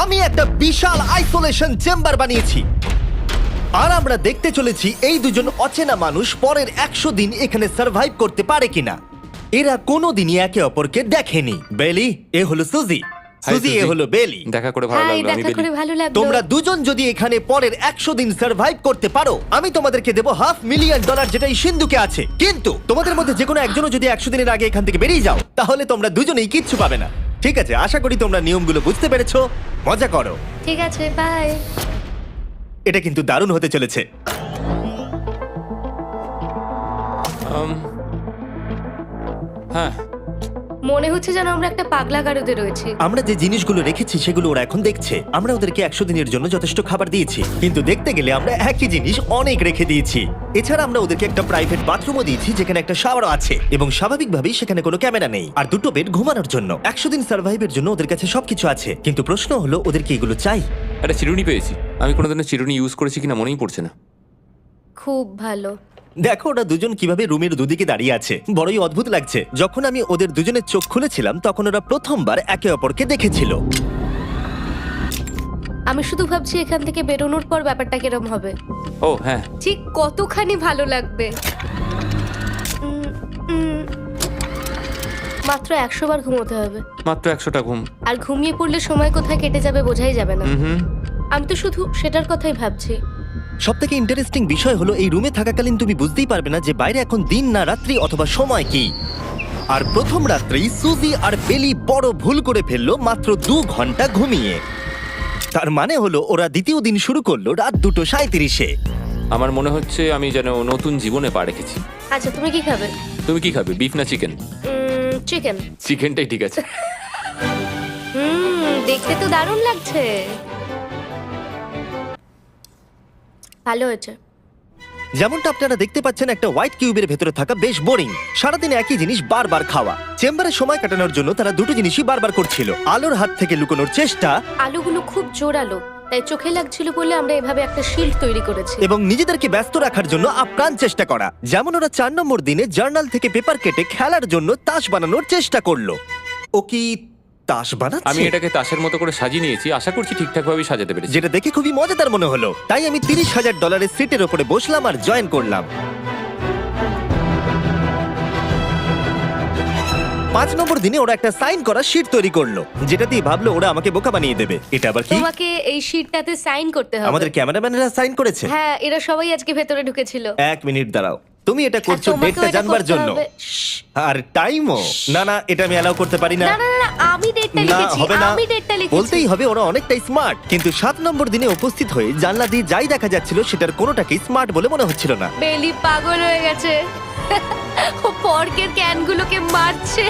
আমি একটা বিশাল isolation chamber বানিয়েছি আর আমরা দেখতে চলেছি এই দুজন অচেনা মানুষ পরের 100 দিন এখানে সার্ভাইভ করতে পারে কিনা। এরা কোনোদিনই একে অপরকে দেখেনি। বেলি, এ হলো সুজি। সুজি, এ হলো বেলি। দেখা করে ভালো হাই, লাগলো। আমি দেখা করে বেলি। ভালো লাগলো। তোমরা দুজন যদি এখানে পরের 100 দিন সার্ভাইভ করতে পারো, আমি তোমাদেরকে দেবো $500,000 যেটা এই সিন্ধুকে আছে। কিন্তু তোমাদের মধ্যে যে কোনো একজনও যদি 100 দিনের আগে এখান থেকে বেরিয়ে যাও, তাহলে তোমরা দুজনেই কিচ্ছু পাবে না। ঠিক আছে, আশা করি তোমরা নিয়মগুলো বুঝতে পেরেছো। মজা করো। ঠিক আছে, বাই। এটা কিন্তু দারুণ হতে চলেছে। হ্যাঁ, মনে হচ্ছে যেন আমরা একটা পাগলা গারদে রয়েছি। আমরা যে জিনিসগুলো রেখেছি সেগুলো ওরা এখন দেখছে। আমরা ওদেরকে 100 দিনের জন্য যথেষ্ট খাবার দিয়েছি, কিন্তু দেখতে গেলে আমরা একই জিনিস অনেক রেখে দিয়েছি। এছাড়া আমরা ওদেরকে একটা প্রাইভেট বাথরুমও দিয়েছি যেখানে একটা শাওয়ারও আছে, এবং স্বাভাবিকভাবেই সেখানে কোনো ক্যামেরা নেই, আর দুটো বেড ঘুমানোর জন্য। 100 দিন সার্ভাইভের জন্য ওদের কাছে সবকিছু আছে, কিন্তু প্রশ্ন হলো ওদেরকে এগুলো চাই। একটা চিরুনি পেয়েছি। আমি কোনোদিনও চিরুনি ইউজ করেছি কিনা মনেই পড়ছে না। খুব ভালো। দেখো ওরা দুজন কিভাবে রুমের দুদিকে দাঁড়িয়ে আছে, বড়ই অদ্ভুত লাগছে। যখন আমি ওদের দুজনের চোখ খুলেছিলাম তখন ওরা প্রথমবার একে অপরকে দেখেছিল। আমি শুধু ভাবছি এখান থেকে বেরোনোর পর ব্যাপারটা কিরম হবে। ও হ্যাঁ, ঠিক কতখানি ভালো লাগবে। মাত্র 100 বার ঘুমোতে হবে, মাত্র 100টা ঘুম। আর ঘুমিয়ে পড়লে সময় কোথায় কেটে যাবে বোঝাই যাবে না। হুম। আমি তো শুধু সেটার কথাই ভাবছি। সবথেকে ইন্টারেস্টিং বিষয় হলো এই রুমে থাকাকালীন তুমি বুঝতেই পারবে না যে বাইরে এখন দিন না রাত্রি অথবা সময় কি। আর প্রথম রাত্রেই সুজি আর বেলি বড় ভুল করে ফেললো মাত্র 2 ঘন্টা ঘুমিয়ে। তার মানে হলো ওরা দ্বিতীয় দিন শুরু করলো রাত 2:37-এ। আমার মনে হচ্ছে আমি যেন নতুন জীবনে পা রেখেছি। আচ্ছা, তুমি কি খাবে? তুমি কি খাবে, বিফ না চিকেন? চিকেন। চিকেনটাই ঠিক আছে। দেখতে তো দারুণ লাগছে। ভালো হয়েছে। যেমনটা আপনারা দেখতে পাচ্ছেন, একটা হোয়াইট কিউবের ভেতরে থাকা বেশ বোরিং। সারাদিন একই জিনিস বারবার খাওয়া। চেম্বারে সময় কাটানোর জন্য তারা দুটো জিনিসই বারবার করছিল: আলোর হাত থেকে লুকোনোর চেষ্টা আলুগুলো খুব জোরালো, তাই চোখে লাগছিল বলে আমরা এভাবে একটা শিল্ড তৈরি করেছি। এবং নিজেদেরকে ব্যস্ত রাখার জন্য আপ্রাণ চেষ্টা করা। যেমন ওরা 4 নম্বর দিনে জার্নাল থেকে পেপার কেটে খেলার জন্য তাস বানানোর চেষ্টা করলো। ও কি তাস বানাচ্ছে? আমি এটাকে তাসের মতো করে সাজিয়ে নিয়েছি, আশা করছি ঠিকঠাকভাবে সাজাতে পেরেছি। যেটা দেখে খুবই মজাদার মনে হলো, তাই আমি $30,000 সিটের ওপরে বসলাম আর জয়েন করলাম। 5 নম্বর দিনে ওরা একটা সাইন করা শিট তৈরি করলো, যেটা দিয়ে ভাবলো ওরা আমাকে বোকা বানিয়ে দেবে। এটা আবার কি? তোমাকে এই শিটটাতে সাইন করতে হবে। আমাদের ক্যামেরাম্যানেরা সাইন করেছে। হ্যাঁ, এরা সবাই আজকে ভেতরে ঢুকেছিল। 1 মিনিট দাঁড়াও, তুমি এটা আর করছো তোমাকেও ডেটটা এটা জানবার করতে জন্য, হবে। শ্শ্। আর টাইমও। না, এটা আমি অ্যালাউ করতে পারি না। না না না, আমি ডেটটা না, লিখেছি। হবে না। আমি ডেটটা লিখেছি। বলতেই হবে ওরা অনেকটাই স্মার্ট, কিন্তু 7 নম্বর দিনে উপস্থিত হয়ে জানলা দিয়ে যাই দেখা যাচ্ছিল সেটার কোনোটাকেই স্মার্ট বলে মনে হচ্ছিল না। বেলি পাগল হয়ে গেছে। ও পর্কের ক্যানগুলোকে মারছে।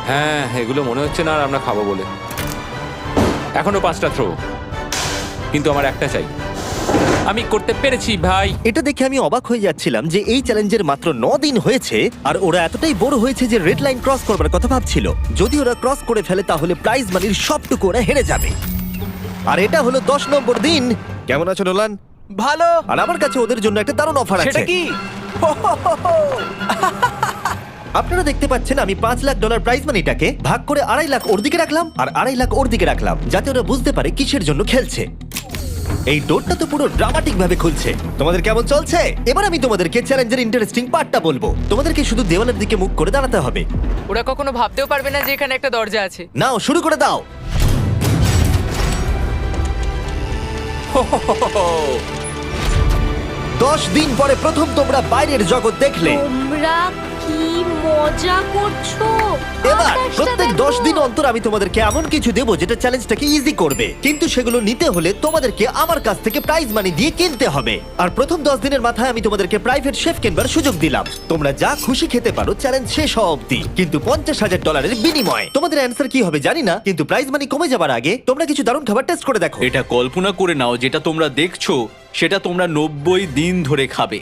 হ্যাঁ, এগুলো মনে হচ্ছে না আর আমরা খাবো বলে। এখনো 5টা থ্রো, কিন্তু আমার একটা চাই। আমি করতে পেরেছি ভাই। এটা দেখে আমি অবাক হয়ে যাচ্ছিলাম যে এই চ্যালেঞ্জের মাত্র 9 দিন হয়েছে আর ওরা এতটাই বড় হয়েছে যে রেড লাইন ক্রস করবার কথা ভাবছিল। যদি ওরা ক্রস করে ফেলে তাহলে প্রাইজ মানির সবটুকু ওরা হেরে যাবে। আর এটা হলো 10 নম্বর দিন। কেমন আছো নোলান? ভালো। আর আমার কাছে ওদের জন্য একটা দারুণ অফার আছে। সেটা কি? আপনারা দেখতে পাচ্ছেন আমি $5 লাখ প্রাইজ মানিটাকে ভাগ করে 2.5 লাখ ওর দিকে রাখলাম আর 2.5 লাখ ওর দিকে রাখলাম, যাতে ওরা বুঝতে পারে কিসের জন্য খেলছে। এই ডোরটা তো পুরো ড্রামাটিক ভাবে খুলছে। তোমাদের কেমন চলছে? এবার আমি তোমাদেরকে চ্যালেঞ্জের ইন্টারেস্টিং পার্টটা বলবো। তোমাদেরকে শুধু দেওয়ালের দিকে মুখ করে দাঁড়াতে হবে। ওরা কখনো ভাবতেও পারবে না যে এখানে একটা দরজা আছে। নাও শুরু করে দাও। 10 দিন পরে প্রথম তোমরা বাইরের জগৎ দেখলে। তোমরা কি মজা করছো? এবার আকাশটা প্রত্যেক দেখো। 10 দিন অন্তর আমি তোমাদেরকে এমন কিছু দেবো যেটা চ্যালেঞ্জটাকে ইজি করবে, কিন্তু সেগুলো নিতে হলে তোমাদেরকে আমার কাছ থেকে প্রাইজ মানি দিয়ে কিনতে হবে। আর প্রথম 10 দিনের মাথায় আমি তোমাদেরকে প্রাইভেট শেফ কিনবার সুযোগ দিলাম। তোমরা যা খুশি খেতে পারো চ্যালেঞ্জ শেষ হওয়া অবধি, কিন্তু $50,000 বিনিময়ে। তোমাদের অ্যান্সার কি হবে জানি না, কিন্তু প্রাইজ মানি কমে যাবার আগে তোমরা কিছু দারুণ খাবার টেস্ট করে দেখো। এটা কল্পনা করে নাও, যেটা তোমরা দেখছো সেটা তোমরা 90 দিন ধরে খাবে।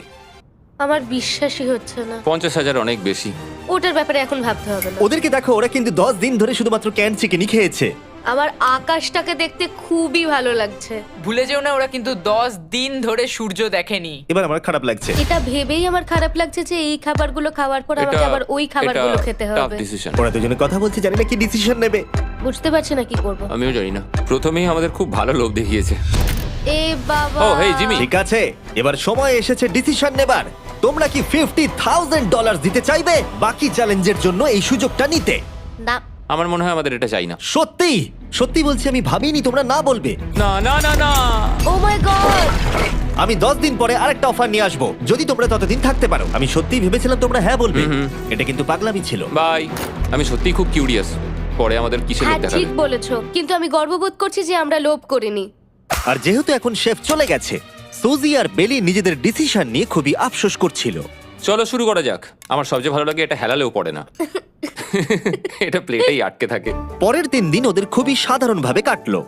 আমার বিশ্বাসই হচ্ছে না। 50,000 অনেক বেশি। ওটার ব্যাপারে এখন ভাবতে হবে না। ওদেরকে দেখো, ওরা কিন্তু 10 দিন ধরে শুধুমাত্র ক্যান চিকেনই খেয়েছে। আমার আকাশটাকে দেখতে খুবই ভালো লাগছে। ভুলে যেও না ওরা কিন্তু 10 দিন ধরে সূর্য দেখেনি। এবার আমার খারাপ লাগছে। এটা ভেবেই আমার খারাপ লাগছে যে এই খাবারগুলো খাওয়ার পর আমাকে আবার ওই খাবারগুলো খেতে টাফ হবে। ডিসিশন। ওরা দুজনে কথা বলছে, জানি না কি ডিসিশন নেবে। বুঝতে পারছি না কি করব। আমিও জানি না, প্রথমেই আমাদের খুব ভালো লোভ দেখিয়েছে। এ বাবা। ও, হেই, জিমি। ঠিক আছে, এবার সময় এসেছে ডিসিশন নেবার। তোমরা কি $50,000 দিতে চাইবে বাকি চ্যালেঞ্জের জন্য এই সুযোগটা নিতে? না। আমার মনে হয় আমাদের এটা চাই না। সত্যি সত্যি বলছি, আমি ভাবিনি তোমরা না বলবে। না না না না। ও মাই গড। আমি 10 দিন পরে আরেকটা অফার নিয়ে আসবো, যদি তোমরা ততদিন থাকতে পারো। আমি সত্যিই ভেবেছিলাম তোমরা হ্যাঁ বলবে। এটা কিন্তু পাগলামি ছিল। বাই। আমি সত্যিই খুব কিউরিয়াস, পরে আমাদের কিসের লোভ হ্যাঁ দেখাবে। ঠিক বলেছো, কিন্তু আমি গর্ববোধ করছি যে আমরা লোভ করিনি। আর যেহেতু এখন শেফ চলে গেছে, সুজি আর বেলি নিজেদের ডিসিশন নিয়ে খুবই আফসোস করছিল। চলো শুরু করা যাক। আমার সবচেয়ে ভালো লাগে এটা হেলালেও পড়ে না। এটা প্লেটেই আটকে থাকে। পরের 3 দিন ওদের খুবই সাধারণভাবে কাটলো।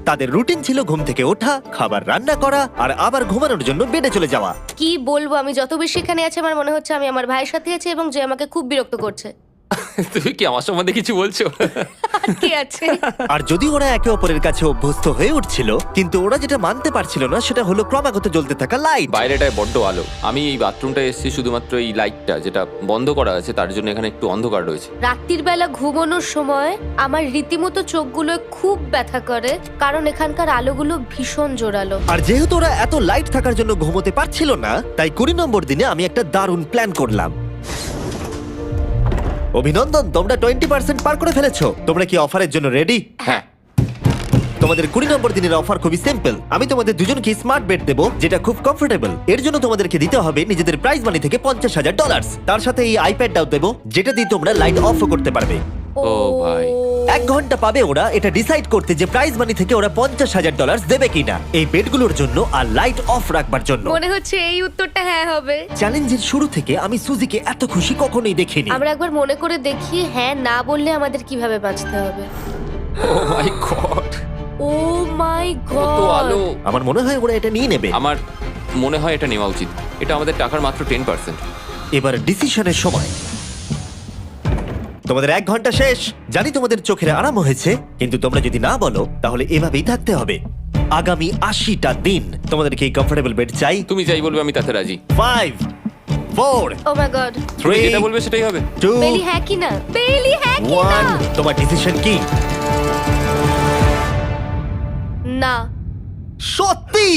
তাদের রুটিন ছিল ঘুম থেকে ওঠা, খাবার রান্না করা আর আবার ঘুমানোর জন্য বেডে চলে যাওয়া। কি বলবো, আমি যত বেশি এখানে আছি আমার মনে হচ্ছে আমি আমার ভাইয়ের সাথে আছি এবং যে আমাকে খুব বিরক্ত করছে। তুমি কি আমার সম্বন্ধে কিছু বলছো? আর কি আছে? আর যদি ওরা একে অপরের কাছে অভ্যস্ত হয়ে উঠছিল, কিন্তু ওরা যেটা মানতে পারছিল না সেটা হলো ক্রমাগত জ্বলতে থাকা লাইট। বাইরেটায় বড্ড আলো। আমি এই বাথরুমটা এসেছি শুধুমাত্র এই লাইটটা যেটা বন্ধ করা আছে তার জন্য এখানে একটু অন্ধকার রয়েছে। রাত্রির বেলা ঘুমানোর সময় আমার রীতিমতো চোখগুলো খুব ব্যথা করে, কারণ এখানকার আলোগুলো ভীষণ জোরালো। আর যেহেতু ওরা এত লাইট থাকার জন্য ঘুমোতে পারছিল না, তাই 20 নম্বর দিনে আমি একটা দারুণ প্ল্যান করলাম। অভিনন্দন, তোমরা 20% পার করে ফেলেছো। তোমরা কি অফারের জন্য রেডি? হ্যাঁ। তোমাদের 20 নম্বর দিনের অফার খুবই সিম্পল। আমি তোমাদের দুজনকে স্মার্ট বেড দেবো, যেটা খুব কমফোর্টেবল। এর জন্য তোমাদেরকে দিতে হবে নিজেদের প্রাইজ মানি থেকে $50,000। তার সাথে এই আইপ্যাডটাও দেবো, যেটা দিয়ে তোমরা লাইট অফও করতে পারবে। ও ভাই। 1 ঘন্টা পাবে ওরা এটা ডিসাইড করতে যে প্রাইজ মানি থেকে ওরা $50,000 দেবে কিনা এই বেডগুলোর জন্য আর লাইট অফ রাখবার জন্য। মনে হচ্ছে এই উত্তরটা হ্যাঁ হবে। চ্যালেঞ্জের শুরু থেকে আমি সুজিকে এত খুশি কখনোই দেখিনি। আমরা একবার মনে করে দেখি হ্যাঁ না বললে আমাদের কিভাবে বাঁচতে হবে। ও মাই গড। ও মাই কত আলো। গড। আমার মনে হয় ওরা এটা নিয়ে নেবে। আমার মনে হয় এটা নেওয়া উচিত। এটা আমাদের টাকার মাত্র 10%। এবার ডিসিশনের সময়। তোমাদের 1 ঘন্টা শেষ। জানি তোমাদের চোখের আরাম হয়েছে, কিন্তু তোমরা যদি না বলো তাহলে এভাবেই থাকতে হবে আগামী 80টা দিন। তোমাদেরকে এই কমফোর্টেবল বেড চাই। তুমি যাই বলবে আমি তাতে রাজি। 5 4 ও মাই গড। তুমি 3 যেটা বলবে সেটাই হবে। 2 বেলি হ্যাঁ কি না? বেলি হ্যাঁ কি না? 1 তোমার ডিসিশন কি? না। সত্যি?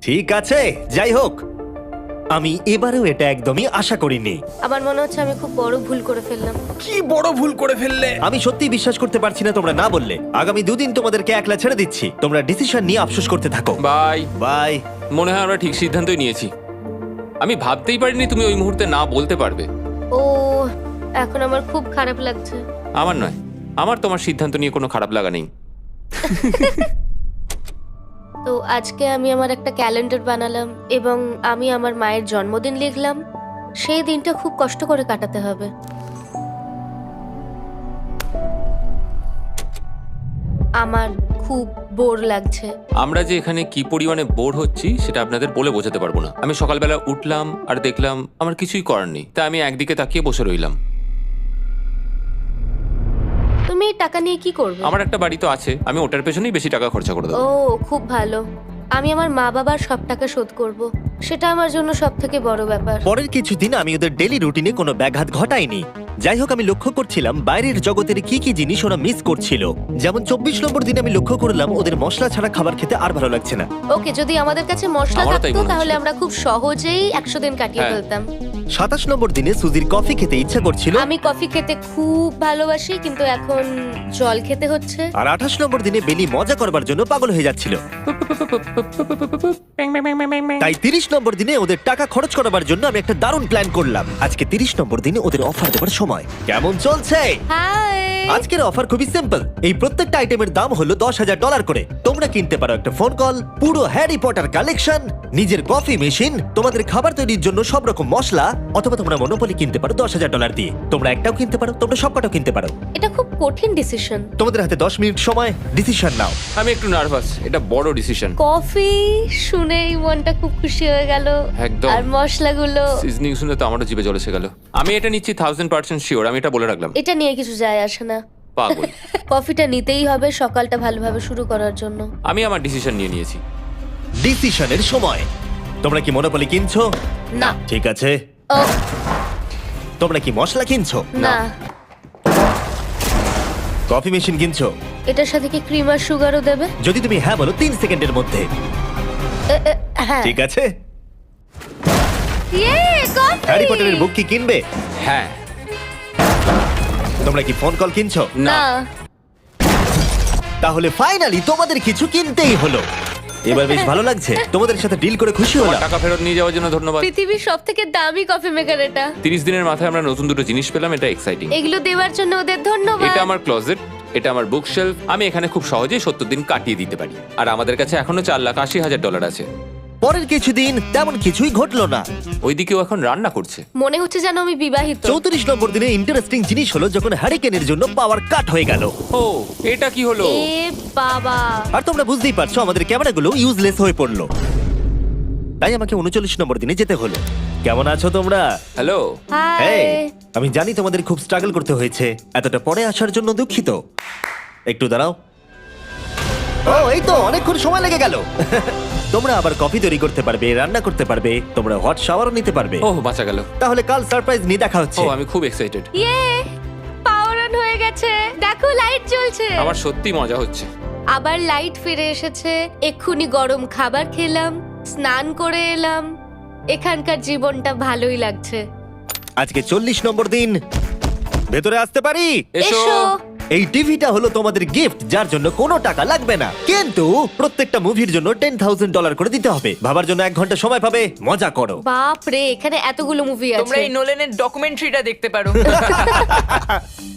ঠিক আছে, যাই হোক, আমি এবারেও এটা একদমই আশা করিনি। আমার মনে হচ্ছে আমি খুব বড় ভুল করে ফেললাম। কি বড় ভুল করে ফেললে। আমি সত্যি বিশ্বাস করতে পারছি না তোমরা না বললে। আগামী 2 দিন তোমাদেরকে একলা ছেড়ে দিচ্ছি। তোমরা ডিসিশন নিয়ে আফসোস করতে থাকো। বাই। বাই। মনে হয় আমরা ঠিক সিদ্ধান্তই নিয়েছি। আমি ভাবতেই পারিনি তুমি ওই মুহূর্তে না বলতে পারবে। ও এখন আমার খুব খারাপ লাগছে। আমার নয়, আমার তোমার সিদ্ধান্ত নিয়ে কোনো খারাপ লাগা নেই। তো আজকে আমি আমার একটা ক্যালেন্ডার বানালাম এবং আমি আমার মায়ের জন্মদিন লিখলাম। সেই দিনটা খুব কষ্ট করে কাটাতে হবে। আমার খুব বোর লাগছে। আমরা যে এখানে কি পরিমাণে বোর হচ্ছি সেটা আপনাদের বলে বোঝাতে পারবো না। আমি সকালবেলা উঠলাম আর দেখলাম আমার কিছুই করার নেই, তাই আমি একদিকে তাকিয়ে বসে রইলাম। তুমি এই টাকা নিয়ে কি করবে? আমার একটা বাড়ি তো আছে, আমি ওটার পেছনেই বেশি টাকা খরচা করে ও দেবো। খুব ভালো। আমি আমার মা বাবার সব টাকা শোধ করব। সেটা আমার জন্য সব থেকে বড় ব্যাপার। পরের কিছুদিন আমি ওদের ডেলি রুটিনে কোনো ব্যাঘাত ঘটাইনি। যাই হোক, আমি লক্ষ্য করছিলাম বাইরের জগতের কি কি জিনিস ওরা মিস করছিল। যেমন 24 নম্বর দিনে আমি লক্ষ্য করলাম ওদের মশলা ছাড়া খাবার খেতে আর ভালো লাগছে না। ওকে, যদি আমাদের কাছে মশলা আমারও তাই থাকতো মনে হচ্ছে। তাহলে আমরা খুব সহজেই 100 দিন কাটিয়ে হ্যাঁ। ফেলতাম। 27 নম্বর দিনে সুজির কফি খেতে ইচ্ছা করছিল, আমি কফি খেতে খুব ভালোবাসি, কিন্তু এখন জল খেতে হচ্ছে। আর 28 নম্বর দিনে বেলি মজা করবার জন্য পাগল হয়ে যাচ্ছিল। তাই 30 নম্বর দিনে ওদের টাকা খরচ করাবার জন্য আমি একটা দারুণ প্ল্যান করলাম। আজকে 30 নম্বর দিনে ওদের অফার দেবার সময়। কেমন চলছে? হাই। আজকের অফার খুবই সিম্পল। এই প্রত্যেকটা আইটেমের দাম হলো $10,000 করে। তোমরা কিনতে পারো একটা ফোন কল, পুরো হ্যারি পটার কালেকশন, নিজের কফি মেশিন, তোমাদের খাবার তৈরির জন্য সব রকম মশলা, অথবা তোমরা মনোপলি কিনতে পারো $10,000 দিয়ে। তোমরা একটাও কিনতে পারো, তোমরা সবকটাও কিনতে পারো। এটা খুব কঠিন ডিসিশন। তোমাদের হাতে 10 মিনিট সময়, ডিসিশন নাও। আমি একটু নার্ভাস, এটা বড় ডিসিশন। কফি শুনেই মনটা খুব খুশি হয়ে গেল। একদম। আর মশলাগুলো, সিজনিং শুনে তো আমারও জিভে জল এসে গেল। আমি এটা নিচ্ছি 1000% শিওর, আমি এটা বলে রাখলাম। এটা নিয়ে কিছু যায় আসে না। পাগল। কফিটা নিতেই হবে সকালটা ভালোভাবে শুরু করার জন্য। আমি আমার ডিসিশন নিয়ে নিয়েছি। ডিসিশনের সময়। তোমরা কি মনোপলি কিনছো? না। ঠিক আছে। ও তোমরা কি মশলা কিনছো? না। কফি মেশিন কিনছো? এটার সাথে কি ক্রিম আর সুগারও দেবে? যদি তুমি হ্যাঁ বলো 3 সেকেন্ডের মধ্যে। হ্যাঁ। ঠিক আছে। ইয়ে, কফি! হ্যারি পটারের বুক কি কিনবে? হ্যাঁ। তোমরা কি ফোন কল কিনছো? না। তাহলে ফাইনালি তোমাদের কিছু কিনতেই হলো। এবার বেশ ভালো লাগছে। তোমাদের সাথে ডিল করে খুশি আমার হলাম। টাকা ফেরত নিয়ে যাওয়ার জন্য ধন্যবাদ। পৃথিবীর সবথেকে দামি কফি মেকার এটা। 30 দিনের মাথায় আমরা নতুন দুটো জিনিস পেলাম, এটা এক্সাইটিং। এগুলো দেওয়ার জন্য ওদের ধন্যবাদ। এটা আমার ক্লোজেট, এটা আমার বুকশেলফ। আমি এখানে খুব সহজেই 70 দিন কাটিয়ে দিতে পারি। আর আমাদের কাছে এখনো $4,80,000 আছে। পরের কিছুদিন তেমন কিছুই ঘটলো না। ওইদিকেও এখন রান্না করছে। মনে হচ্ছে যেন আমি বিবাহিত। 34 নম্বর দিনে ইন্টারেস্টিং জিনিস হলো যখন হ্যারিকেনের জন্য পাওয়ার কাট হয়ে গেল। ও, এটা কি হলো? এ বাবা! আর তোমরা বুঝতেই পারছো আমাদের ক্যামেরাগুলো ইউজলেস হয়ে পড়লো। তাই আমাকে 39 নম্বর দিনে যেতে হলো। কেমন আছো তোমরা? হ্যালো। হাই। এই, আমি জানি তোমাদের খুব স্ট্রাগল করতে হয়েছে। এতটা পরে আসার জন্য দুঃখিত। একটু দাঁড়াও। ও, এই তো অনেকক্ষণ সময় লেগে গেল। তোমরা আবার কফি তৈরি করতে পারবে, রান্না করতে পারবে, তোমরা হট শাওয়ারও নিতে পারবে। ওহ, বাঁচা গেল। তাহলে কাল সারপ্রাইজ নিয়ে দেখা হচ্ছে। ও, আমি খুব এক্সাইটেড। ইয়ে! পাওয়ার অন হয়ে গেছে। দেখো লাইট জ্বলছে। আমার সত্যি মজা হচ্ছে। আবার লাইট ফিরে এসেছে। এক্ষুনি গরম খাবার খেলাম, স্নান করে এলাম। এখানকার জীবনটা ভালোই লাগছে। আজকে 40 নম্বর দিন। ভেতরে আসতে পারি? এসো। এসো। এই টিভিটা হলো তোমাদের গিফট, যার জন্য কোনো টাকা লাগবে না, কিন্তু প্রত্যেকটা মুভির জন্য $10,000 করে দিতে হবে। ভাবার জন্য 1 ঘন্টা সময় পাবে। মজা করো। বাপ রে, এখানে এতগুলো মুভি আছে। তোমরা এই নোলেনের ডকুমেন্টারিটা দেখতে পারো।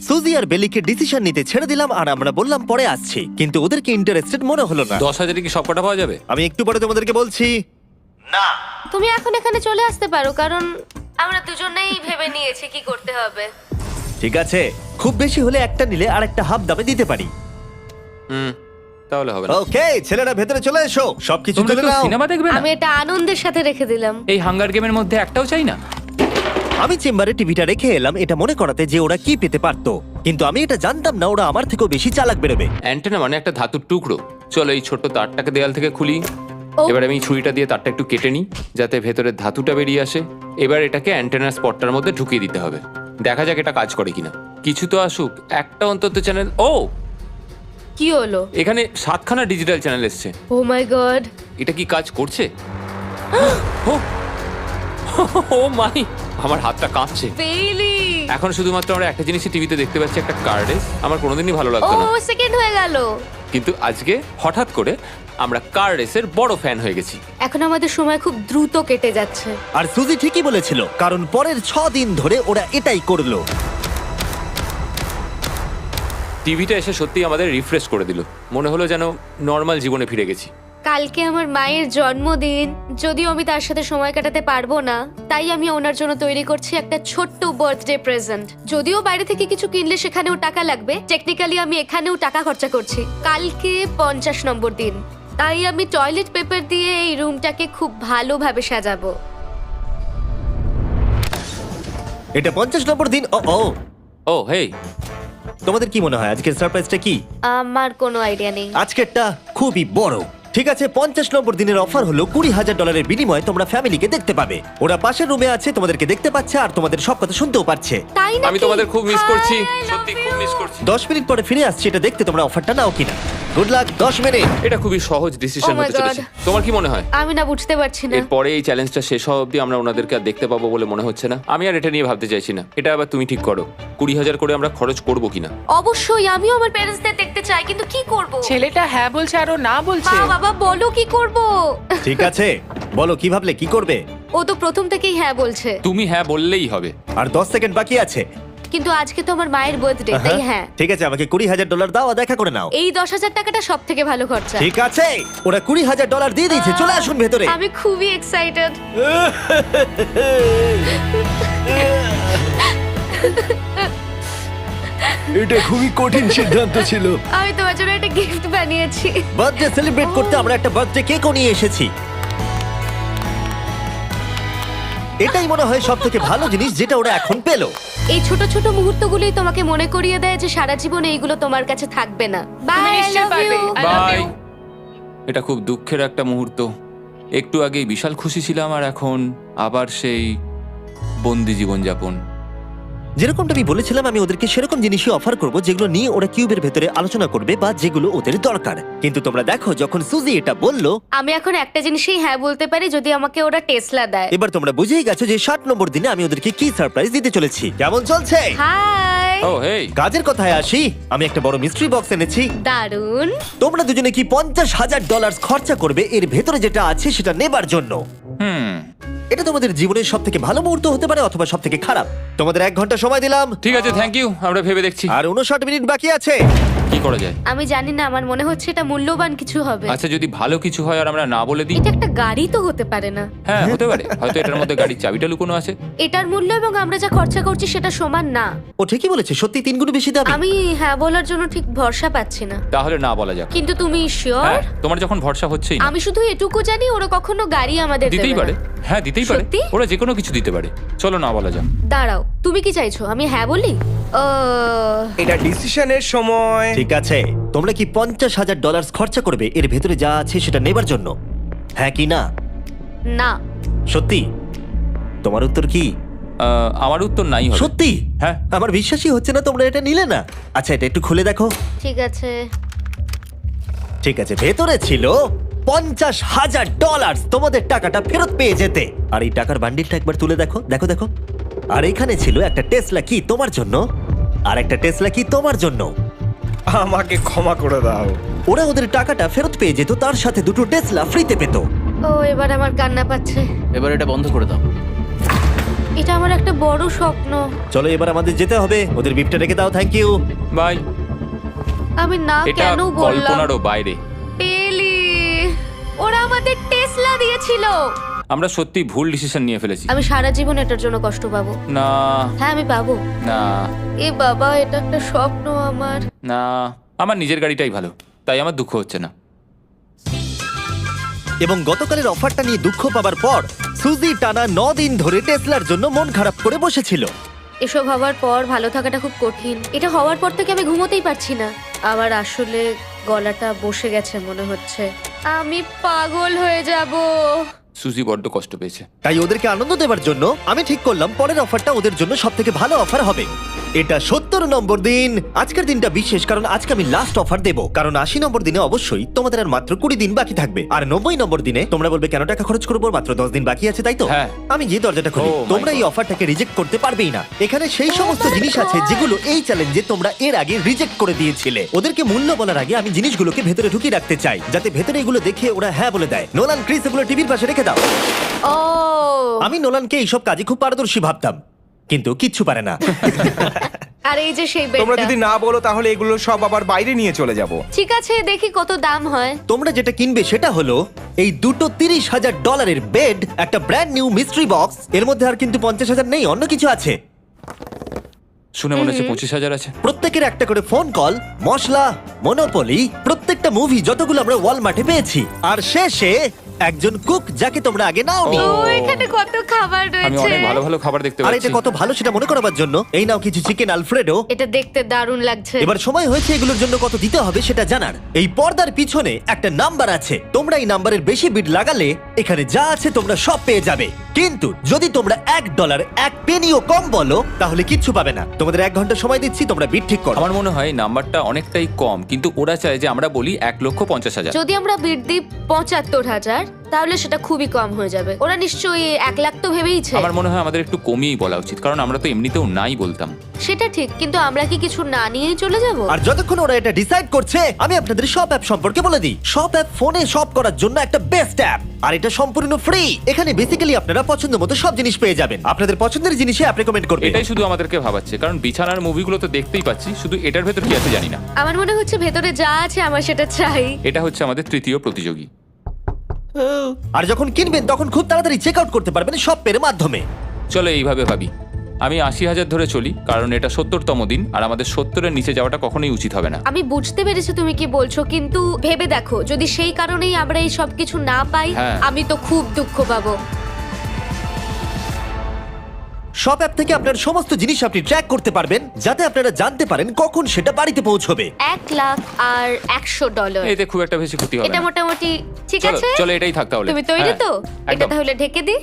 সুজি আর বেলিকে ডিসিশন নিতে ছেড়ে দিলাম আর আমরা বললাম পরে আসছি, কিন্তু ওদেরকে ইন্টারেস্টেড মনে হলো না। 10,000-এ কি সব কটা পাওয়া যাবে? আমি একটু পরে তোমাদেরকে বলছি। না, তুমি এখন এখানে চলে আসতে পারো, কারণ আমরা দুজনেই ভেবে নিয়েছি কি করতে হবে। ঠিক আছে, খুব বেশি হলে একটা নিলে আর একটা হাফ দামে দিতে পারি। তাহলে হবে না। ওকে, ছেলেরা ভেতরে চলে এসো, সবকিছু তোমরা তুলে কেউ নাও। সিনেমা দেখবে না? আমি এটা আনন্দের সাথে রেখে দিলাম। এই হাঙ্গার গেমের মধ্যে একটাও চাই না। আমি চেম্বারে টিভিটা রেখে এলাম এটা মনে করাতে যে ওরা কি পেতে পারতো, কিন্তু আমি এটা জানতাম না ওরা আমার থেকেও বেশি চালাক বেরোবে। অ্যান্টেনা মানে একটা ধাতুর টুকরো। চলো এই ছোট্ট তারটাকে দেয়াল থেকে খুলি। ও। এবার আমি ছুরিটা দিয়ে তারটা একটু কেটে নিই যাতে ভেতরে ধাতুটা বেরিয়ে আসে। এবার এটাকে অ্যান্টেনার স্পটটার মধ্যে ঢুকিয়ে দিতে হবে। দেখা যাক এটা কাজ করে কিনা। কিছু তো আসুক, একটা অন্তত চ্যানেল। ও, কি হলো? এখানে 7খানা ডিজিটাল চ্যানেল এসছে। ও মাই গড! এটা কি কাজ করছে? ও, ও মাই, আমার হাতটা কাঁপছে। বেইলি! এখন শুধুমাত্র আমরা একটা জিনিসই টিভিতে দেখতে পাচ্ছি, একটা কার্ডে। আমার কোনোদিনই ভালো ও লাগতো না, সেকেন্ড হয়ে গেল। কিন্তু আজকে হঠাৎ করে আমরা কার রেসের বড় ফ্যান হয়ে গেছি। এখন আমাদের সময় খুব দ্রুত কেটে যাচ্ছে। আর সুজি ঠিকই বলেছিল, কারণ পরের 6 দিন ধরে ওরা এটাই করলো। টিভিটা এসে সত্যি আমাদের রিফ্রেশ করে দিল। মনে হলো যেন নর্মাল জীবনে ফিরে গেছি। কালকে আমার মায়ের জন্মদিন, যদিও আমি তার সাথে সময় কাটাতে পারবো না, তাই আমি ওনার জন্য তৈরি করছি একটা ছোট্ট বার্থডে প্রেজেন্ট। যদিও বাইরে থেকে কিছু কিনলে সেখানেও টাকা লাগবে, টেকনিক্যালি আমি এখানেও টাকা খরচা করছি। কালকে 50 নম্বর দিন, তাই আমি টয়লেট পেপার দিয়ে এই রুমটাকে খুব ভালোভাবে সাজাবো। এটা 50 নম্বর দিন। ও ও, ও হেই, তোমাদের কি মনে হয় আজকের সারপ্রাইজটা কি? আমার কোনো আইডিয়া নেই। আজকেরটা খুবই বড়। ঠিক আছে, 50 নম্বর দিনের অফার হলো $20,000 বিনিময়ে তোমরা ফ্যামিলিকে দেখতে পাবে। ওরা পাশের রুমে আছে, তোমাদেরকে দেখতে পাচ্ছে আর তোমাদের সব কথা শুনতেও পাচ্ছে। তাই না? আমি তোমাদের খুব মিস করছি, সত্যি খুব মিস করছি। 10 মিনিট পরে ফিরে আসছি এটা দেখতে তোমরা অফারটা নাও কিনা। Good luck. 10 মিনিট। এটা খুবই সহজ ডিসিশন Oh my হতে চলেছে। God. তোমার কি মনে হয়? আমি না বুঝতে পারছি না। এরপরে এই চ্যালেঞ্জটা শেষ হওয়া অবধি আমরা ওনাদেরকে আর দেখতে পাবো বলে মনে হচ্ছে না। আমি আর এটা নিয়ে ভাবতে চাইছি না। এটা আবার তুমি ঠিক করো, 20,000 করে আমরা খরচ করবো কিনা। অবশ্যই আমিও আমার প্যারেন্টসদের দেখতে চাই, কিন্তু কি করব? ছেলেটা হ্যাঁ বলছে আর ও না বলছে। মা বাবা বলো কি করব? ঠিক আছে, বলো কি ভাবলে, কি করবে? ও তো প্রথম থেকেই হ্যাঁ বলছে, তুমি হ্যাঁ বললেই হবে। আর 10 সেকেন্ড বাকি আছে। কিন্তু আজকে তো আমার মায়ের বার্থডে, তাই হ্যাঁ। ঠিক আছে, আমাকে $20,000 দাও আর দেখা করে নাও। এই 10,000 টাকাটা সব থেকে ভালো খরচা। ঠিক আছে, ওরা $20,000 দিয়ে দিয়েছে। চলে আসুন ভেতরে। আমি খুবই এক্সাইটেড। এটা খুবই কঠিন সিদ্ধান্ত ছিল। আমি তোমার জন্য একটা গিফট বানিয়েছি। বার্থডে সেলিব্রেট করতে আমরা একটা বার্থডে কেকও নিয়ে এসেছি। এটাই মনে হয় সব থেকে ভালো জিনিস যেটা ওরা এখন পেলো। এই ছোট ছোট মুহূর্তগুলোই তোমাকে মনে করিয়ে দেয় যে সারা জীবনে এইগুলো তোমার কাছে থাকবে না। তুমি বাই, আই নিশ্চয়ই লাভ পারবে। You. I love bye. you. এটা খুব দুঃখের একটা মুহূর্ত। একটু আগেই বিশাল খুশি ছিলাম আর এখন আবার সেই বন্দি জীবনযাপন। যেরকমটা আমি বলেছিলাম, আমি ওদেরকে সেরকম জিনিসই অফার করব যেগুলো নিয়ে ওরা কিউবের ভেতরে আলোচনা করবে বা যেগুলো ওদের দরকার। কিন্তু তোমরা দেখো, যখন সুজি এটা বললো, আমি এখন একটা জিনিসই হ্যাঁ বলতে পারি, যদি আমাকে ওরা টেসলা দেয়। এবার তোমরা বুঝেই গেছো যে 60 নম্বর দিনে আমি ওদেরকে কি সারপ্রাইজ দিতে চলেছি। কেমন চলছে? হাই, ও হেই, কাজের কথায় আসি, আমি একটা বড় মিস্ট্রি বক্স এনেছি। দারুন। তোমরা দুজনে কি $50,000 খরচা করবে এর ভেতরে যেটা আছে সেটা নেবার জন্য? এটা তোমাদের জীবনের সব থেকে ভালো মুহূর্ত হতে পারে অথবা সব থেকে খারাপ। তোমাদের 1 ঘন্টা সময় দিলাম ঠিক আছে, থ্যাংক ইউ, আমরা ভেবে দেখছি আর 59 মিনিট বাকি আছে। কি করা যায়। আমি জানি না, আমার মনে হচ্ছে এটা মূল্যবান কিছু হবে। আচ্ছা, যদি ভালো কিছু হয় আর আমরা না বলে দিই? এটা একটা গাড়ি তো হতে পারে না? হ্যাঁ, হতে পারে, হয়তো এটার মধ্যে গাড়ির চাবিটা লুকোনো আছে। এটার মূল্য এবং আমরা যা খরচা করছি সেটা সমান না। ও ঠিকই বলেছে, সত্যি 3 গুণ বেশি দাবি। আমি হ্যাঁ বলার জন্য ঠিক ভরসা পাচ্ছি না। তাহলে না বলা যাক। কিন্তু তুমি শিওর? হ্যাঁ, তোমার যখন ভরসা হচ্ছেই না। আমি শুধু এটুকু জানি, ওরা কখনো গাড়ি আমাদের দিতেই দেবে পারে। না। হ্যাঁ, দিতেই পারে, সত্যি? ওরা যে কোনো কিছু দিতে পারে। চলো না বলা যাক। দাঁড়াও, তুমি কি চাইছো আমি হ্যাঁ বলি? এটা ডিসিশনের সময়। ঠিক আছে, তোমরা কি $50,000 খরচা করবে এর ভেতরে যা আছে সেটা নেবার জন্য? হ্যাঁ কি না? না। সত্যি? তোমার উত্তর কি? আমার উত্তর নাই হবে। সত্যি? হ্যাঁ। আমার বিশ্বাসই হচ্ছে না তোমরা এটা নিলে না। আচ্ছা, এটা একটু খুলে দেখো। ঠিক আছে। ঠিক আছে, ভেতরে ছিল $50,000। তোমাদের টাকাটা ফেরত পেয়ে যেতে। আর এই টাকার বান্ডিলটা একবার তুলে দেখো, দেখো দেখো। আর এখানে ছিল একটা টেসলা কি তোমার জন্য, আর একটা টেসলা কি তোমার জন্য। আমাকে ক্ষমা করে দাও। ওরা ওদের টাকাটা ফেরত পেয়ে যেত, তার সাথে 2টো টেসলা ফ্রিতে পেত। ও, এবার আমার কান্না পাচ্ছে। এবার এটা বন্ধ করে দাও। এটা আমার একটা বড় স্বপ্ন। চলো এবার আমাদের যেতে হবে। ওদের বিপটা রেখে দাও। Thank you. বাই। আমি না এটা কেন বললাম? কল্পনারও বাইরে। পেলি, ওরা আমাদের টেসলা দিয়েছিল। আমরা সত্যি ভুল ডিসিশন নিয়ে ফেলেছি। আমি সারা জীবন এটার জন্য কষ্ট পাবো। না হ্যাঁ, আমি পাবো। না এ বাবা, এটা একটা স্বপ্ন আমার। না, আমার নিজের গাড়িটাই ভালো, তাই আমার দুঃখ হচ্ছে না। এবং গতকালের অফারটা নিয়ে দুঃখ পাবার পর সুজি টানা 9 দিন ধরে টেসলার জন্য মন খারাপ করে বসেছিল। এসব হওয়ার পর ভালো থাকাটা খুব কঠিন। এটা হওয়ার পর থেকে আমি ঘুমোতেই পারছি না। আমার আসলে গলাটা বসে গেছে মনে হচ্ছে। আমি পাগল হয়ে যাব। সুজি বড্ড কষ্ট পেয়েছে। তাই ওদেরকে আনন্দ দেওয়ার জন্য আমি ঠিক করলাম পরের অফারটা ওদের জন্য সব থেকে ভালো অফার হবে। এটা 70 নম্বর দিন। আজকের দিনটা বিশেষ কারণ আজকে আমি লাস্ট অফার দেব। কারণ 80 নম্বর দিনে অবশ্যই তোমাদের আর মাত্র 20 দিন বাকি থাকবে। আর 90 নম্বর দিনে তোমরা বলবে কেন টাকা খরচ করবো, মাত্র 10 দিন বাকি আছে, তাই তো? হ্যাঁ। আমি যে দরজাটা খুলি, Oh my তোমরা এই God. অফারটাকে রিজেক্ট করতে পারবেই না। এখানে সেই সমস্ত জিনিস আছে যেগুলো এই চ্যালেঞ্জে তোমরা এর আগে রিজেক্ট করে দিয়েছিলে। ওদেরকে মূল্য বলার আগে আমি জিনিসগুলোকে ভেতরে ঢুকিয়ে রাখতে চাই, যাতে ভেতরে এগুলো দেখে ওরা হ্যাঁ বলে দেয়। নোলান, ক্রিস, এগুলো টিভির পাশে রেখে দাও। ও, আমি নোলানকে এইসব কাজে খুব পারদর্শী ভাবতাম, কিন্তু কিচ্ছু পারে না। আর এই যে সেই তোমরা বেডটা। যদি না বলো তাহলে এগুলো সব আবার বাইরে নিয়ে চলে যাব। ঠিক আছে, দেখি কত দাম হয়। তোমরা যেটা কিনবে সেটা হলো এই দুটো $30,000 বেড, একটা ব্র্যান্ড নিউ মিস্ট্রি বক্স। এর মধ্যে আর কিন্তু 50,000 নেই, অন্য কিছু আছে। শুনে মনে হচ্ছে 25,000 আছে। প্রত্যেকের একটা করে ফোন কল, মশলা, মনোপলি, প্রত্যেকটা মুভি যতগুলো আমরা ওয়ালমার্টে পেয়েছি, আর শেষে একজন কুক যাকে তোমরা আগে নাওনি। ও, এখানে কত খাবার আমি রয়েছে। অনেক ভালো ভালো খাবার দেখতে আর পাচ্ছি। এটা কত ভালো সেটা মনে করাবার জন্য এই নাও কিছু চিকেন আলফ্রেডো। এটা দেখতে দারুণ লাগছে। এবার সময় হয়েছে এগুলোর জন্য কত দিতে হবে সেটা জানার। এই পর্দার পিছনে একটা নাম্বার আছে, তোমরা এই নাম্বারের বেশি বিড লাগালে এখানে যা আছে তোমরা সব পেয়ে যাবে। কিন্তু যদি তোমরা $1 1 পেনিও কম বলো তাহলে কিচ্ছু পাবে না। তোমাদের 1 ঘন্টা সময় দিচ্ছি, তোমরা বিড ঠিক করো। আমার মনে হয় নাম্বারটা অনেকটাই কম, কিন্তু ওরা চায় যে আমরা বলি 1,50,000। যদি আমরা বিড দিই 75,000, তাহলে সেটা খুবই কম হয়ে যাবে। ওরা নিশ্চয়ই 1 লাখ তো ভেবেইছে। আমার মনে হয় আমাদের একটু কমিয়েই বলা উচিত, কারণ আমরা তো এমনিতেও নাই বলতাম। সেটা ঠিক, কিন্তু আমরা কি কিছু না নিয়েই চলে যাব? আর যতক্ষণ ওরা এটা ডিসাইড করছে, আমি আপনাদের শপ অ্যাপ সম্পর্কে বলে দিই। শপ অ্যাপ ফোনে শপ করার জন্য একটা বেস্ট অ্যাপ, আর এটা সম্পূর্ণ ফ্রি। এখানে বেসিক্যালি আপনারা পছন্দ মতো সব জিনিস পেয়ে যাবেন। আপনাদের পছন্দের জিনিসই অ্যাপ রেকমেন্ড করবে। এটাই শুধু আমাদেরকে ভাবাচ্ছে, কারণ বিছানার মুভিগুলো তো দেখতেই পাচ্ছি, শুধু এটার ভেতর কি আছে জানি না। আমার মনে হচ্ছে ভেতরে যা আছে আমার সেটা চাই। এটা হচ্ছে আমাদের তৃতীয় প্রতিযোগী। আর যখন কিনবেন তখন খুব তাড়াতাড়ি চেক আউট করতে পারবেন শপের মাধ্যমে। চলো এইভাবে ভাবি। আমি 80,000 ধরে চলি, কারণ এটা 70তম দিন, আর আমাদের 70-এর নিচে যাওয়াটা কখনোই উচিত হবে না। আমি বুঝতে পেরেছি তুমি কি বলছো, কিন্তু ভেবে দেখো যদি সেই কারণেই আমরা এই সব কিছু না পাই, হ্যাঁ। আমি তো খুব দুঃখ পাবো। শপ অ্যাপ থেকে আপনার সমস্ত জিনিস আপনি ট্র্যাক করতে পারবেন, যাতে আপনারা জানতে পারেন কখন সেটা বাড়িতে পৌঁছবে। 1 লাখ আর $100। এতে খুব একটা বেশি ক্ষতি হবে এটা না। মোটামুটি ঠিক চলো আছে। চলো এটাই থাক তাহলে। তুমি তৈরি হ্যাঁ, তো? এটা একদম। তাহলে ঢেকে দি।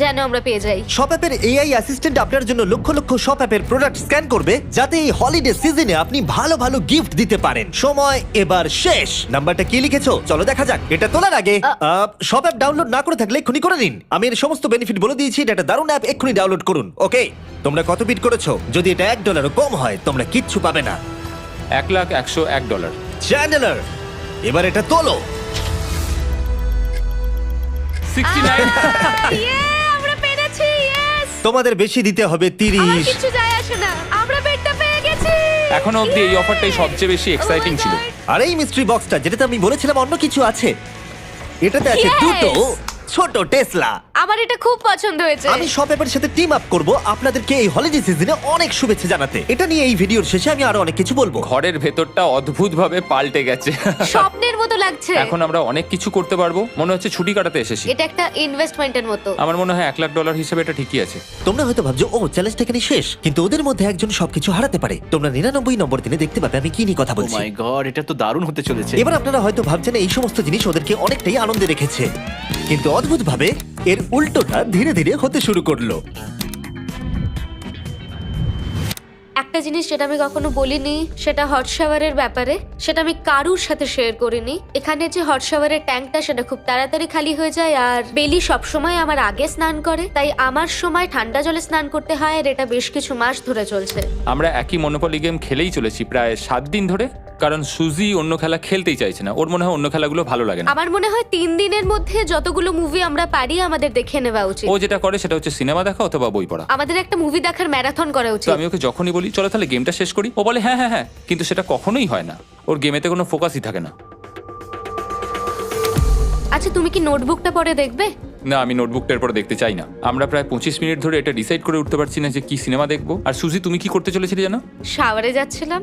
যেন আমরা পেয়ে যাই। শপ অ্যাপের এআই অ্যাসিস্ট্যান্ট আপনার জন্য লক্ষ লক্ষ শপ অ্যাপের প্রোডাক্ট স্ক্যান করবে, যাতে এই হলিডে সিজনে আপনি ভালো ভালো গিফট দিতে পারেন। সময় এবার শেষ। নাম্বারটা কি লিখেছো চলো দেখা যাক। এটা তোলার আগে শপ অ্যাপ ডাউনলোড না করে থাকলে এক্ষুনি করে নিন। আমি এর সমস্ত বেনিফিট বলে দিয়েছি। এটা একটা দারুণ অ্যাপ, এক্ষুনি ডাউনলোড করুন। ওকে, তোমরা কত বিট করেছো? যদি এটা $1 কম হয় তোমরা কিচ্ছু পাবে না। $1,101 চ্যান্ডেলার, এবার এটা তোলো। 69 আমরা পেরেছি, ইয়েস! তোমাদের বেশি দিতে হবে আমার 30। কিছু যায় আসে না, আমরা বেডটা পেয়ে গেছি। এখনো অবধি এই অফারটাই সবচেয়ে বেশি এক্সাইটিং ছিল। আর এই মিস্ট্রি বক্সটা, যেটাতে আমি বলেছিলাম অন্য কিছু আছে, এটাতে আছে Yes! দুটো ছোট টেসলা। আমার এটা খুব পছন্দ হয়েছে। আমি শপ অ্যাপের সাথে টিম আপ করব আপনাদেরকে এই হলিডে সিজনে অনেক শুভেচ্ছা জানাতে। এটা নিয়ে এই ভিডিওর শেষে আমি আরো অনেক কিছু বলবো। ঘরের ভেতরটা অদ্ভুতভাবে পাল্টে গেছে। স্বপ্নের মতো লাগছে। এখন আমরা অনেক কিছু করতে পারবো, মনে হচ্ছে ছুটি কাটাতে এসেছি। এটা একটা ইনভেস্টমেন্টের মতো। আমার মনে হয় $1,00,000 হিসেবে এটা ঠিকই আছে। তোমরা হয়তো ভাবছো ও চ্যালেঞ্জটা এখানে শেষ, কিন্তু ওদের মধ্যে একজন সবকিছু হারাতে পারে। তোমরা 99 নম্বর দিনে দেখতে পাবে আমি কি নিয়ে কথা ও বলছি। মাই গড, এটা তো দারুণ হতে চলেছে। এবার আপনারা হয়তো ভাবছেন এই সমস্ত জিনিস ওদেরকে অনেকটাই আনন্দে রেখেছে, কিন্তু অদ্ভুতভাবে এর উল্টোটা ধীরে ধীরে হতে শুরু করলো। একটা জিনিস যেটা আমি কখনো বলিনি, সেটা হট শাওয়ারের ব্যাপারে। সেটা আমি কারুর সাথে শেয়ার করিনি। এখানে যে হট শাওয়ারের ট্যাঙ্কটা, সেটা খুব তাড়াতাড়ি খালি হয়ে যায়। আর বেলি সবসময় আমার আগে স্নান করে, তাই আমার সময় ঠান্ডা জলে স্নান করতে হয়। আর এটা বেশ কিছু মাস ধরে চলছে। আমরা একই মনোপলি গেম খেলেই চলেছি প্রায় 7 দিন ধরে, কারণ সুজি অন্য খেলা খেলতেই চাইছে না। ওর মনে হয় অন্য খেলাগুলো ভালো লাগে না। আমার মনে হয় 3 দিনের মধ্যে যতগুলো মুভি আমরা পারি আমাদের দেখে নেওয়া উচিত। ও যেটা করে সেটা হচ্ছে সিনেমা দেখা অথবা বই পড়া। আমাদের একটা মুভি দেখার ম্যারাথন করা তো উচিত। আমি ওকে যখনই বলি চলো তাহলে গেমটা শেষ করি, ও বলে হ্যাঁ হ্যাঁ হ্যাঁ, কিন্তু সেটা কখনোই হয় না। ওর গেমেতে কোনো ফোকাসই থাকে না। আচ্ছা, তুমি কি নোটবুকটা পরে দেখবে? না, আমি নোটবুকটার পরে দেখতে চাই না। আমরা প্রায় 25 মিনিট ধরে এটা ডিসাইড করে উঠতে পারছি না যে কি সিনেমা দেখবো। আর সুজি, তুমি কি করতে চলেছিলে জানো? শাওয়ারে যাচ্ছিলাম।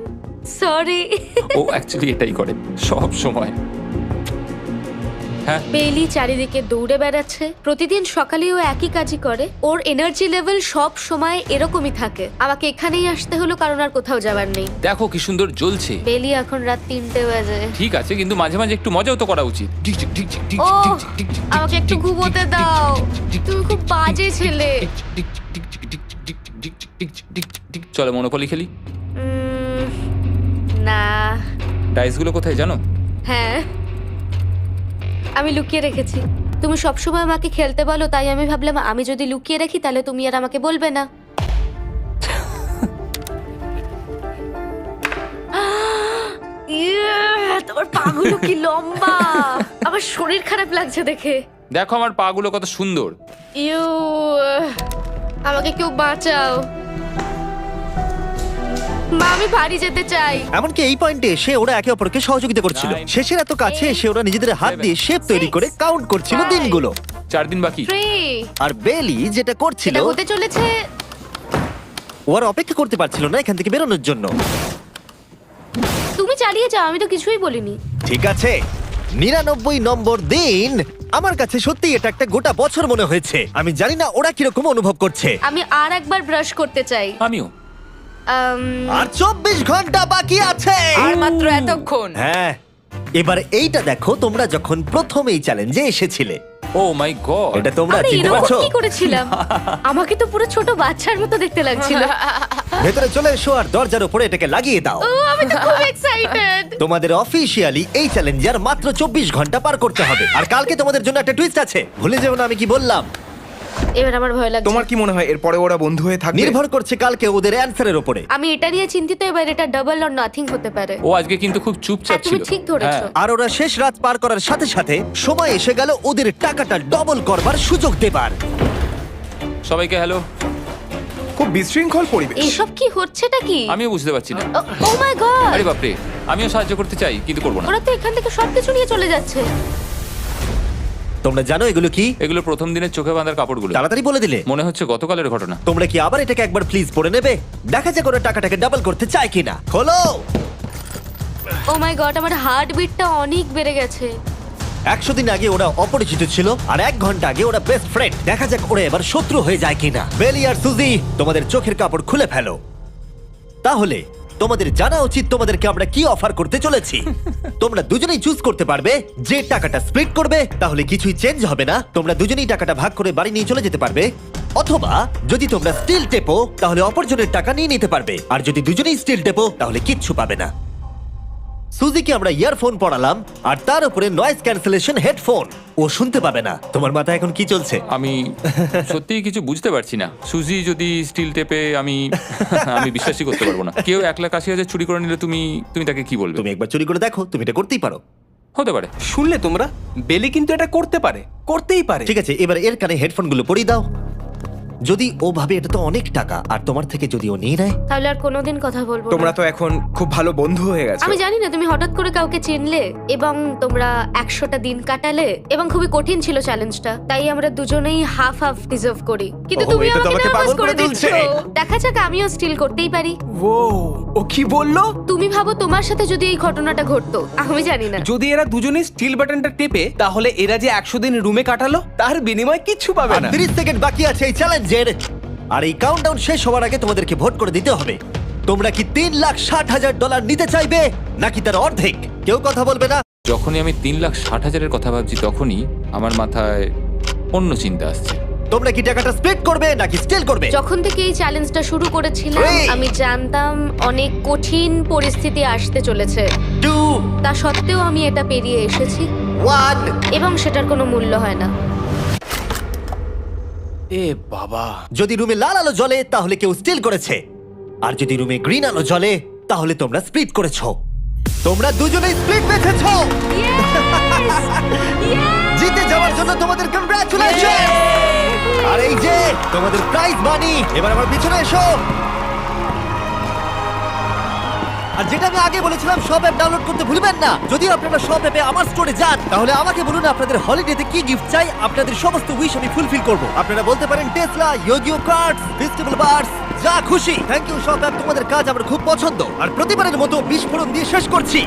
সরি। ও অ্যাকচুয়ালি এটাই করে সব সময়। হ্যাঁ, বেলি চারিদিকে দৌড়ে বেড়াচ্ছে। প্রতিদিন সকালে ও একই কাজই করে। ওর এনার্জি লেভেল সব সময় এরকমই থাকে। আমাকে এখানেই আসতে হলো, কারণ আর কোথাও যাবার নেই। দেখো কি সুন্দর জ্বলছে। বেলি এখন রাত 3টে বাজে। ঠিক আছে, কিন্তু মাঝে মাঝে একটু মজাও তো করা উচিত। ও, আমাকে একটু ঘুমোতে দাও। তুমি খুব বাজে ছেলে। চলো মনোপলি খেলি। না। ডাইসগুলো কোথায় জানো? হ্যাঁ, আমি লুকিয়ে রেখেছি। তুমি সবসময় আমাকে খেলতে বলো, তাই আমি ভাবলাম আমি যদি লুকিয়ে রাখি তাহলে তুমি আর আমাকে বলবে না। তোমার পাগুলো কি লম্বা! আমার শরীর খারাপ লাগছে দেখে। দেখো আমার পাগুলো কত সুন্দর। ইউ, আমাকে কেউ বাঁচাও। মা, আমি বাড়ি যেতে চাই। এমনকি এই পয়েন্টে এসে ওরা একে অপরকে সহযোগিতা করছিল। 9, শেষের এত কাছে এসে ওরা নিজেদের হাত 7, দিয়ে শেপ তৈরি করে কাউন্ট করছিল 5, দিনগুলো। 4 দিন বাকি। 3, আর বেলি যেটা করছিল, এটা হতে চলেছে। ও আর অপেক্ষা করতে পারছিল না এখান থেকে বেরোনোর জন্য। তুমি চালিয়ে যাও, আমি তো কিছুই বলিনি। ঠিক আছে, 99 নম্বর দিন। আমার কাছে সত্যি এটা একটা গোটা বছর মনে হয়েছে। আমি জানি না ওরা কিরকম অনুভব করছে। আমি আর একবার ব্রাশ করতে চাই। আমিও। আর 24 ঘন্টা বাকি আছে। আর মাত্র এতক্ষণ। হ্যাঁ, এবার এইটা দেখো, তোমরা যখন প্রথম এই চ্যালেঞ্জে এসেছিলে, ও মাই গড। এটা তোমরা আরে চিনতে এরকম পারছো? কি করেছিলাম? আমাকে তো পুরো ছোট বাচ্চার মতো দেখতে লাগছিল। ভেতরে চলে এসো আর দরজার উপরে এটাকে লাগিয়ে দাও। ও, আমি তো খুব এক্সাইটেড। তোমাদের অফিসিয়ালি এই চ্যালেঞ্জার মাত্র 24 ঘন্টা পার করতে হবে। আর কালকে তোমাদের জন্য একটা টুইস্ট আছে, ভুলে যেও না আমি কি বললাম। এবার আমার ভয় লাগছে। তোমার কি মনে হয় এরপরে ওরা বন্ধু হয়ে থাকবে? নির্ভর করছে কালকে ওদের অ্যানসারের উপরে। আমি এটা নিয়ে চিন্তিত। এবার এটা ডাবল অর নাথিং হতে পারে। ও আজকে কিন্তু খুব চুপচাপ হ্যাঁ, তুমি ছিল। ঠিক ধরেছো। হ্যাঁ। আর ওরা শেষ রাত পার করার সাথে সাথে সময় এসে গেল ওদের টাকাটা ডবল করবার সুযোগ দেবার। সবাইকে হ্যালো। খুব বিশৃঙ্খল পরিবেশ। এসব কি হচ্ছেটা কি? আমিও বুঝতে পারছি না। ও মাই গড! আরে বাপরে, আমিও সাহায্য করতে চাই কিন্তু করবো না। ওরা তো এখান থেকে সবকিছু নিয়ে চলে যাচ্ছে। তোমরা জানো এগুলো কি? এগুলো প্রথম দিনের চোখে বাঁধার কাপড়গুলো। তাড়াতাড়ি বলে দিলে। মনে হচ্ছে গতকালের ঘটনা। তোমরা কি আবার এটাকে একবার প্লিজ পড়ে নেবে? দেখা যাক ওরা টাকাটাকে ডাবল করতে চায় কিনা। খোলো। ও মাই গড, আমার হার্ট বিটটা অনেক বেড়ে গেছে। 100 দিন আগে ওরা অপরিচিত ছিল, আর 1 ঘন্টা আগে ওরা বেস্ট ফ্রেন্ড। দেখা যাক ওরা এবার শত্রু হয়ে যায় কিনা। বেলি আর সুজি, তোমাদের চোখের কাপড় খুলে ফেলো। তাহলে তোমাদের জানা উচিত তোমাদেরকে আমরা কি অফার করতে চলেছি। তোমরা দুজনেই চুজ করতে পারবে যে টাকাটা স্প্লিট করবে, তাহলে কিছুই চেঞ্জ হবে না, তোমরা দুজনেই টাকাটা ভাগ করে বাড়ি নিয়ে চলে যেতে পারবে। অথবা যদি তোমরা স্টিল টেপো তাহলে অপরজনের টাকা নিয়ে নিতে পারবে, আর যদি দুজনেই স্টিল টেপো তাহলে কিচ্ছু পাবে না। সুজিকে আমরা ইয়ারফোন পড়ালাম আর তার উপরে নয়েজ ক্যান্সেলেশন হেডফোন। ও শুনতে পাবে না। তোমার মাথায় এখন কি চলছে? আমি সত্যিই কিছু বুঝতে পারছি না। সুজি যদি স্টিল টেপে আমি বিশ্বাসই করতে পারবো না। কেউ 1,80,000 চুরি করে নিলে তুমি তাকে কি বলবে? তুমি একবার চুরি করে দেখো, তুমি এটা করতেই পারো। হতে পারে। শুনলে তোমরা, বেলি কিন্তু এটা করতেই পারে। ঠিক আছে, এবার এর কানে হেডফোনগুলো পরিয়ে দাও। যদি ও ভাবে এটা তো অনেক টাকা আর তোমার থেকে যদি ও নিয়ে নেয়, তাহলে আর কোনোদিন কথা বলবো না। তোমরা তো এখন খুব ভালো বন্ধু হয়ে গেছো। আমি জানি না তুমি হঠাৎ করে কাউকে চিনলে এবং তোমরা 100টা দিন কাটালে এবং খুবই কঠিন ছিল চ্যালেঞ্জটা, তাই আমরা দুজনেই হাফ হাফ ডিজার্ভ করি। কিন্তু ওহো, তুমি এটা তো আমাকে আমাকে নার্ভাস পাগল করে করে দিচ্ছ। তুলছে। দেখা যাক, আমিও স্টিল করতেই পারি। ও কি বললো? তুমি ভাবো তোমার সাথে যদি এই ঘটনাটা ঘটতো, আমি জানি না। যদি এরা দুজনেই স্টিল বাটনটা টেপে, তাহলে এরা যে 100 দিন রুমে কাটালো তার বিনিময়ে কিচ্ছু পাবে আর না। 30 সেকেন্ড বাকি আছে এই চ্যালেঞ্জের। আর এই কাউন্টডাউন শেষ হওয়ার আগে তোমাদেরকে ভোট করে দিতে হবে। তোমরা কি $3,60,000 নিতে চাইবে নাকি তার অর্ধেক? কেউ কথা বলবে না। যখনই আমি 3,60,000-এর কথা ভাবছি তখনই আমার মাথায় অন্য চিন্তা আসছে। তোমরা কি টাকাটা স্প্লিট করবে নাকি স্টিল করবে? যখন থেকে এই চ্যালেঞ্জটা শুরু করেছিলাম Three. আমি জানতাম অনেক কঠিন পরিস্থিতি আসতে চলেছে, 2, তা সত্ত্বেও আমি এটা পেরিয়ে এসেছি 1। এবং সেটার কোনো মূল্য হয় না। এ বাবা, যদি রুমে লাল আলো জ্বলে তাহলে কেউ স্টিল করেছে, আর যদি রুমে গ্রিন আলো জ্বলে তাহলে তোমরা স্প্লিট করেছো। তোমরা দুজনেই স্প্লিট বেঁচেছো। জিতে যাওয়ার জন্য তোমাদের কংগ্রাচুলেশন। আর এই যে তোমাদের প্রাইজ মানি। এবার আমার পিছনে এসো। আর যেটা আমি আগে বলেছিলাম, সব অ্যাপ ডাউনলোড করতে ভুলবেন না। যদি আপনারা সব অ্যাপে আমার স্টোরে যান তাহলে আমাকে বলুন আপনাদের হলিডেতে কি গিফট চাই। আপনাদের সমস্ত উইশ আমি ফুলফিল করব। আপনারা বলতে পারেন টেসলা, ইয়োগিও কার্ডস, ফেস্টিভ্যাল বার্স, যা খুশি। থ্যাংক ইউ সব অ্যাপ, তোমাদের কাজ আমার খুব পছন্দ। আর প্রতিবারের মতো বিস্ফোরণ দিয়ে শেষ করছি।